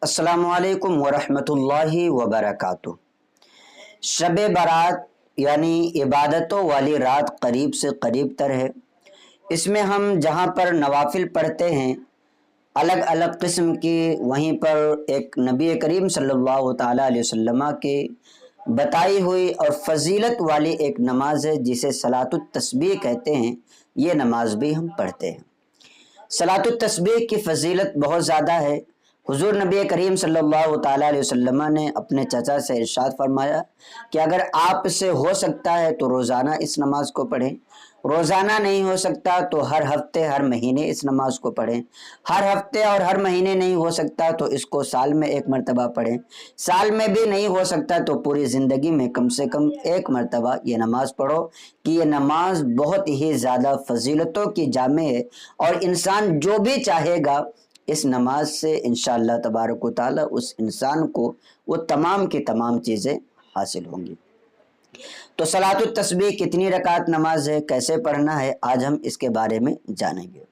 अस्सलाम वालेकुम वरहमतुल्लाहि वबरकातुह। शब बारात यानी इबादतों वाली रात करीब से करीब तर है। इसमें हम जहाँ पर नवाफिल पढ़ते हैं अलग अलग किस्म की, वहीं पर एक नबी करीम सल्लल्लाहु ताला अलैहि वसल्लम के बताई हुई और फजीलत वाली एक नमाज है जिसे सलातुत तस्बीह कहते हैं। ये नमाज भी हम पढ़ते हैं। सलातुत तस्बीह की फजीलत बहुत ज़्यादा है। हुजूर नबी करीम सल्लल्लाहु ताला अलैहि वसल्लम ने अपने चचा से इरशाद फरमाया कि अगर आपसे हो सकता है तो रोज़ाना इस नमाज को पढ़ें, रोज़ाना नहीं हो सकता तो हर हफ्ते हर महीने इस नमाज को पढ़ें, हर हफ्ते और हर महीने नहीं हो सकता तो इसको साल में एक मरतबा पढ़ें, साल में भी नहीं हो सकता तो पूरी ज़िंदगी में कम से कम एक मरतबा ये नमाज पढ़ो कि ये नमाज बहुत ही ज़्यादा फजीलतों की जामे है और इंसान जो भी चाहेगा इस नमाज से इंशाअल्लाह तबारक व तआला उस इंसान को वो तमाम की तमाम चीज़ें हासिल होंगी। तो सलातुत तस्बीह कितनी रकात नमाज है, कैसे पढ़ना है, आज हम इसके बारे में जानेंगे।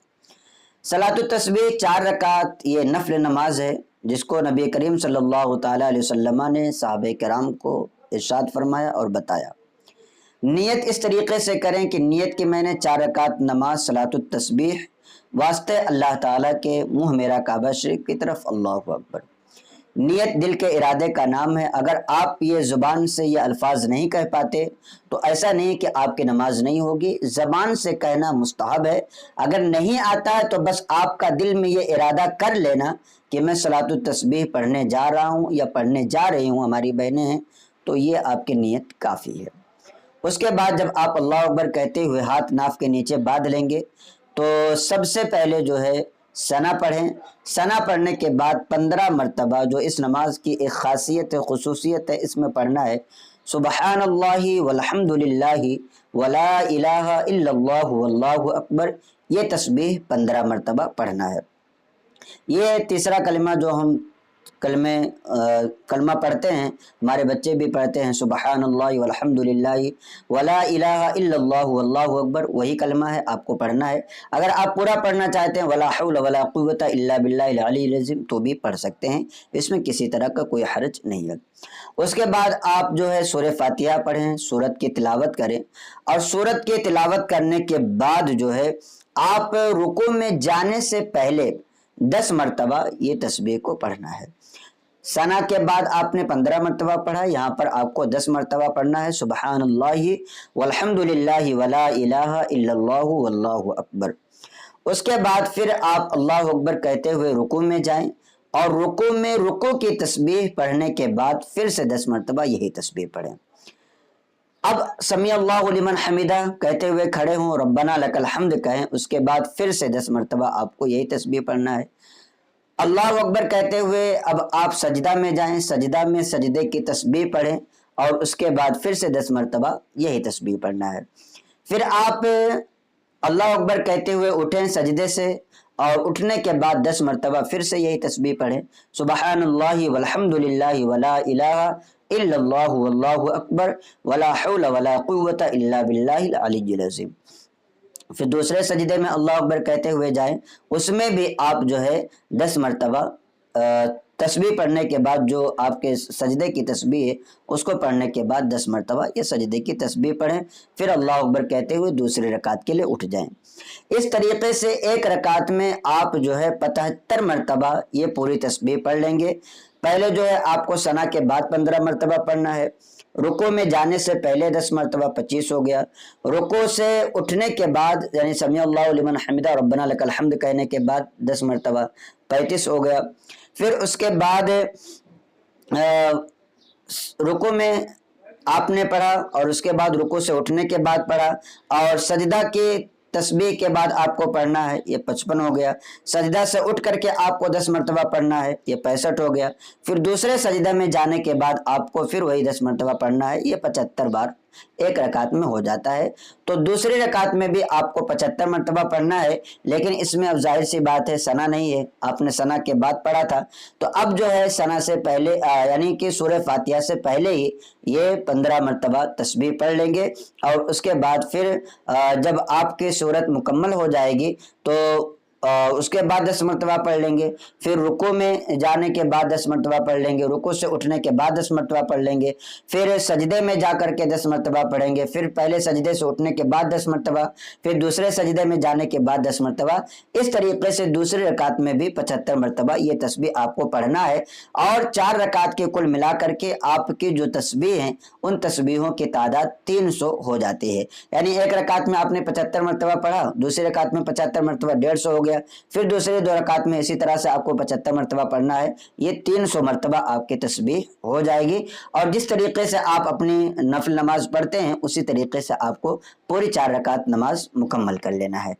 सलातुत तस्बीह 4 रकात ये नफल नमाज है जिसको नबी करीम सल्लल्लाहु ताला अलैहि वसल्लम ने सहाबे किराम को इरशाद फरमाया और बताया। नियत इस तरीके से करें कि नियत की मैंने 4 रकात नमाज सलातुत तस्बीह वास्ते अल्लाह ताला के मुँह मेरा काबा शरीफ की तरफ, अल्लाहु अकबर। नियत दिल के इरादे का नाम है। अगर आप ये ज़ुबान से ये अल्फाज नहीं कह पाते तो ऐसा नहीं कि आपकी नमाज नहीं होगी, ज़बान से कहना मुस्तहब है। अगर नहीं आता है तो बस आपका दिल में ये इरादा कर लेना कि मैं सलातुत तस्बीह पढ़ने जा रहा हूँ या पढ़ने जा रही हूँ, हमारी बहनें हैं, तो ये आपकी नियत काफ़ी है। उसके बाद जब आप अल्लाह अकबर कहते हुए हाथ नाफ के नीचे बांध लेंगे तो सबसे पहले जो है सना पढ़ें। सना पढ़ने के बाद 15 मरतबा, जो इस नमाज की एक ख़ासियत है, खुसूसियत है, इसमें पढ़ना है सुबहानल्लाहि वल्हम्दुलिल्लाहि वला इलाहा इल्लल्लाहु वल्लाहु अकबर। ये तस्बीह 15 मरतबा पढ़ना है। ये तीसरा कलमा जो हम कलमा पढ़ते हैं, हमारे बच्चे भी पढ़ते हैं, सुबहानल्लाहि वल्हम्दुलिल्लाहि वला इलाहा इल्लल्लाहु वल्लाहु अकबर, वही कलमा है, आपको पढ़ना है। अगर आप पूरा पढ़ना चाहते हैं वला हौला वला कुव्वता इल्ला बिल्लाहिल अलील अज़ीम तो भी पढ़ सकते हैं, इसमें किसी तरह का कोई हर्ज नहीं है। उसके बाद आप जो है सूरह फातिहा पढ़ें, सूरत की तिलावत करें और सूरत की तिलावत करने के बाद जो है आप रुकू में जाने से पहले 10 मरतबा ये तस्बीह को पढ़ना है। सना के बाद आपने 15 मरतबा पढ़ा, यहाँ पर आपको 10 मरतबा पढ़ना है सुबहानल्लाहि वल्हम्दुलिल्लाहि वला इलाहा इल्लल्लाहु वल्लाहु अकबर। उसके बाद फिर आप अल्लाहु अकबर कहते हुए रुकू में जाएं और रुकू में रुकू की तस्बीह पढ़ने के बाद फिर से 10 मरतबा यही तस्बीह पढ़ें। अब समी अल्लाहु लिमन हमिदा कहते हुए खड़े हों, रब्बना लकल हम्द कहें, उसके बाद फिर से 10 मरतबा आपको यही तस्बीह पढ़ना है। अल्लाह अकबर कहते हुए अब आप सजदा में जाएं, सजदा में सजदे की तस्बीह पढ़ें और उसके बाद फिर से 10 मरतबा यही तस्बीह पढ़ना है। फिर आप अल्लाह अकबर कहते हुए उठें सजदे से और उठने के बाद 10 मरतबा फिर से यही तस्बीह पढ़ें सुबहानल्लाहि वल्हम्दुलिल्लाहि वला इलाहा इल्लल्लाहु वल्लाहु अकबर वला हौला वला कुव्वता इल्ला बिल्लाहिल अलीय्यिल अज़ीम। फिर दूसरे सजदे में अल्लाह अकबर कहते हुए जाएं, उसमें भी आप जो है 10 मरतबा तस्बीह पढ़ने के बाद जो आपके सजदे की तस्बीह है उसको पढ़ने के बाद 10 मरतबा ये सजदे की तस्बीह पढ़ें। फिर अल्लाह अकबर कहते हुए दूसरी रकात के लिए उठ जाएं। इस तरीके से एक रकात में आप जो है 75 मरतबा ये पूरी तस्बीह पढ़ लेंगे। पहले जो है आपको सना के बाद 15 मरतबा पढ़ना है, रुको में जाने से पहले 10 मरतबा 25 हो गया, रुको से उठने के बाद यानी समी अल्लाहु लिमन हमिदा रब्बना लकल हम्द कहने के बाद 10 मरतबा 35 हो गया। फिर उसके बाद रुको में आपने पढ़ा और उसके बाद रुको से उठने के बाद पढ़ा और सजदा के तस्बीह के बाद आपको पढ़ना है, ये 55 हो गया। सजदा से उठ करके आपको 10 मरतबा पढ़ना है, ये 65 हो गया। फिर दूसरे सजदा में जाने के बाद आपको फिर वही 10 मरतबा पढ़ना है, ये 75 बार एक रकात में हो जाता है। तो दूसरी रकात में भी आपको 75 मरतबा पढ़ना है, लेकिन इसमें अब जाहिर सी बात है सना नहीं है, आपने सना के बाद पढ़ा था। तो अब जो है सना से पहले यानी कि सूरह फातिहा से पहले ही ये 15 मरतबा तस्बीह पढ़ लेंगे और उसके बाद फिर जब आपकी सूरत मुकम्मल हो जाएगी तो اس کے بعد 10 مرتبہ پڑھ لیں گے، پھر رکوع میں جانے کے بعد 10 مرتبہ پڑھ لیں گے، رکوع سے اٹھنے کے بعد 10 مرتبہ پڑھ لیں گے، پھر سجدے میں جا کر کے 10 مرتبہ پڑھیں گے، پھر پہلے سجدے سے اٹھنے کے بعد 10 مرتبہ، پھر دوسرے سجدے میں جانے کے بعد 10 مرتبہ۔ اس طریقے سے دوسری رکعت میں بھی 75 مرتبہ یہ تسبیح آپ کو پڑھنا ہے، اور 4 رکعت کے کل ملا کر کے آپ کی جو تسبیح ہیں ان تسبیحوں کی تعداد 300 ہو جاتی ہے۔ یعنی ایک رکعت میں آپ نے 75 مرتبہ پڑھا، دوسری رکعت میں 75 مرتبہ 150 ہو گیا، پھر دوسرے 2 رکعت میں اسی طرح سے آپ کو 75 مرتبہ پڑھنا ہے، یہ 300 مرتبہ آپ کی تسبیح ہو جائے گی۔ اور جس طریقے سے آپ اپنی نفل نماز پڑھتے ہیں اسی طریقے سے آپ کو پوری 4 رکعت نماز مکمل کر لینا ہے۔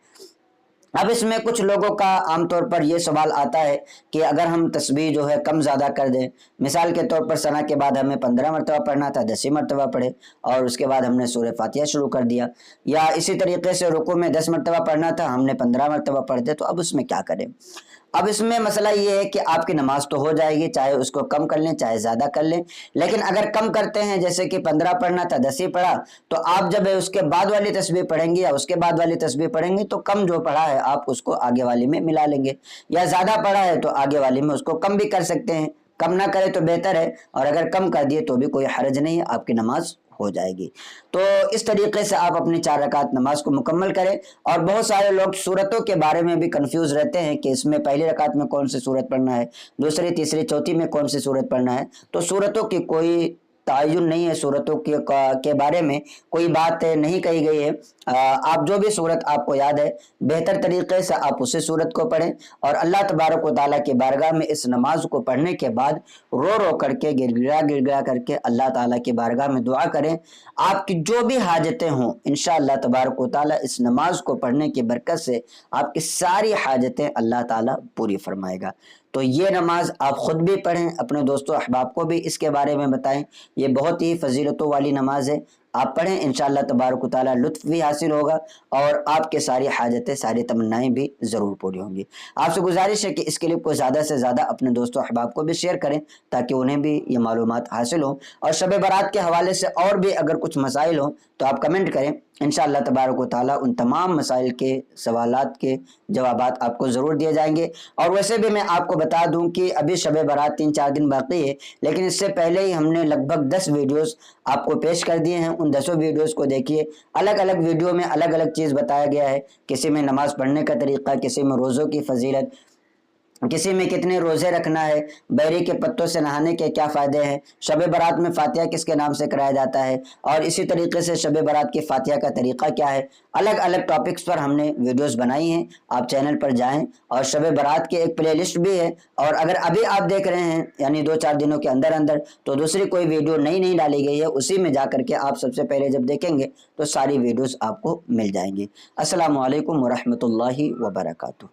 اب اس میں کچھ لوگوں کا عام طور پر یہ سوال آتا ہے کہ اگر ہم تسبیح جو ہے کم زیادہ کر دیں، مثال کے طور پر ثنا کے بعد ہمیں 15 مرتبہ پڑھنا تھا، 10 مرتبہ پڑھے، اور اس کے بعد ہم نے سورہ فاتحہ شروع کر دیا، یا اسی طریقے سے رکوع میں 10 مرتبہ پڑھنا تھا، ہم نے 15 مرتبہ پڑھ دے، تو اب اس میں کیا کریں؟ اب اس میں مسئلہ یہ ہے کہ آپ کی نماز تو ہو جائے گی، چاہے اس کو کم کر لیں چاہے زیادہ کر لیں، لیکن اگر کم کرتے ہیں جیسے کہ 15 پڑھنا تھا 10 ہی پڑھا، تو آپ جب اس کے بعد والی تسبیح پڑھیں گے یا اس کے بعد والی تسبیح پڑھیں گے تو کم جو پڑھا ہے آپ اس کو آگے والی میں ملا لیں گے، یا زیادہ پڑھا ہے تو آگے والی میں اس کو کم بھی کر سکتے ہیں، کم نہ کرے تو بہتر ہے، اور اگر کم کر دیے تو بھی کوئی حرج نہیں ہے، آپ کی نماز ہو جائے گی۔ تو اس طریقے سے آپ اپنی 4 رکعت نماز کو مکمل کریں۔ اور بہت سارے لوگ سورتوں کے بارے میں بھی کنفیوز رہتے ہیں کہ اس میں پہلی رکعت میں کون سی سورت پڑھنا ہے، دوسری تیسری چوتھی میں کون سی سورت پڑھنا ہے۔ تو سورتوں کی کوئی تعین نہیں ہے، سورتوں کے بارے میں کوئی بات نہیں کہی گئی ہے۔ آپ جو بھی سورت آپ کو یاد ہے بہتر طریقے سے آپ اسی سورت کو پڑھیں، اور اللہ تبارک و تعالیٰ کی بارگاہ میں اس نماز کو پڑھنے کے بعد رو رو کر کے گر گڑا کر کے اللہ تعالیٰ کی بارگاہ میں دعا کریں۔ آپ کی جو بھی حاجتیں ہوں انشاءاللہ تبارک و تعالیٰ اس نماز کو پڑھنے کی برکت سے آپ کی ساری حاجتیں اللہ تعالیٰ پوری فرمائے گا۔ تو یہ نماز آپ خود بھی پڑھیں، اپنے دوستوں احباب کو بھی اس کے بارے میں بتائیں، یہ بہت ہی فضیلتوں والی نماز ہے، آپ پڑھیں، انشاءاللہ تبارک و تعالیٰ لطف بھی حاصل ہوگا، اور آپ کے ساری حاجتیں ساری تمنائیں بھی ضرور پوری ہوں گی۔ آپ سے گزارش ہے کہ اس کلپ کو زیادہ سے زیادہ اپنے دوستوں احباب کو بھی شیئر کریں تاکہ انہیں بھی یہ معلومات حاصل ہوں، اور شب برات کے حوالے سے اور بھی اگر کچھ مسائل ہوں تو آپ کمنٹ کریں، انشاءاللہ تبارک و تعالیٰ ان تمام مسائل کے سوالات کے جوابات آپ کو ضرور دیے جائیں گے۔ اور ویسے بھی میں آپ کو بتا دوں کہ ابھی شب برات 3-4 دن باقی ہے، لیکن اس سے پہلے ہی ہم نے لگ بھگ 10 ویڈیوز آپ کو پیش کر دیے ہیں، ان 10 ویڈیوز کو دیکھیے، الگ الگ ویڈیو میں الگ الگ چیز بتایا گیا ہے، کسی میں نماز پڑھنے کا طریقہ، کسی میں روزوں کی فضیلت، کسی میں کتنے روزے رکھنا ہے، بیری کے پتوں سے نہانے کے کیا فائدے ہیں، شب برات میں فاتحہ کس کے نام سے کرایا جاتا ہے، اور اسی طریقے سے شب برات کی فاتحہ کا طریقہ کیا ہے، الگ الگ ٹاپکس پر ہم نے ویڈیوز بنائی ہیں، آپ چینل پر جائیں، اور شب برات کی ایک پلے لسٹ بھی ہے، اور اگر ابھی آپ دیکھ رہے ہیں یعنی 2-4 دنوں کے اندر اندر تو دوسری کوئی ویڈیو نہیں ڈالی گئی ہے، اسی میں جا کر کے آپ سب سے پہلے جب دیکھیں گے تو ساری ویڈیوز آپ کو مل جائیں گی۔ السلام علیکم ورحمۃ اللہ وبرکاتہ۔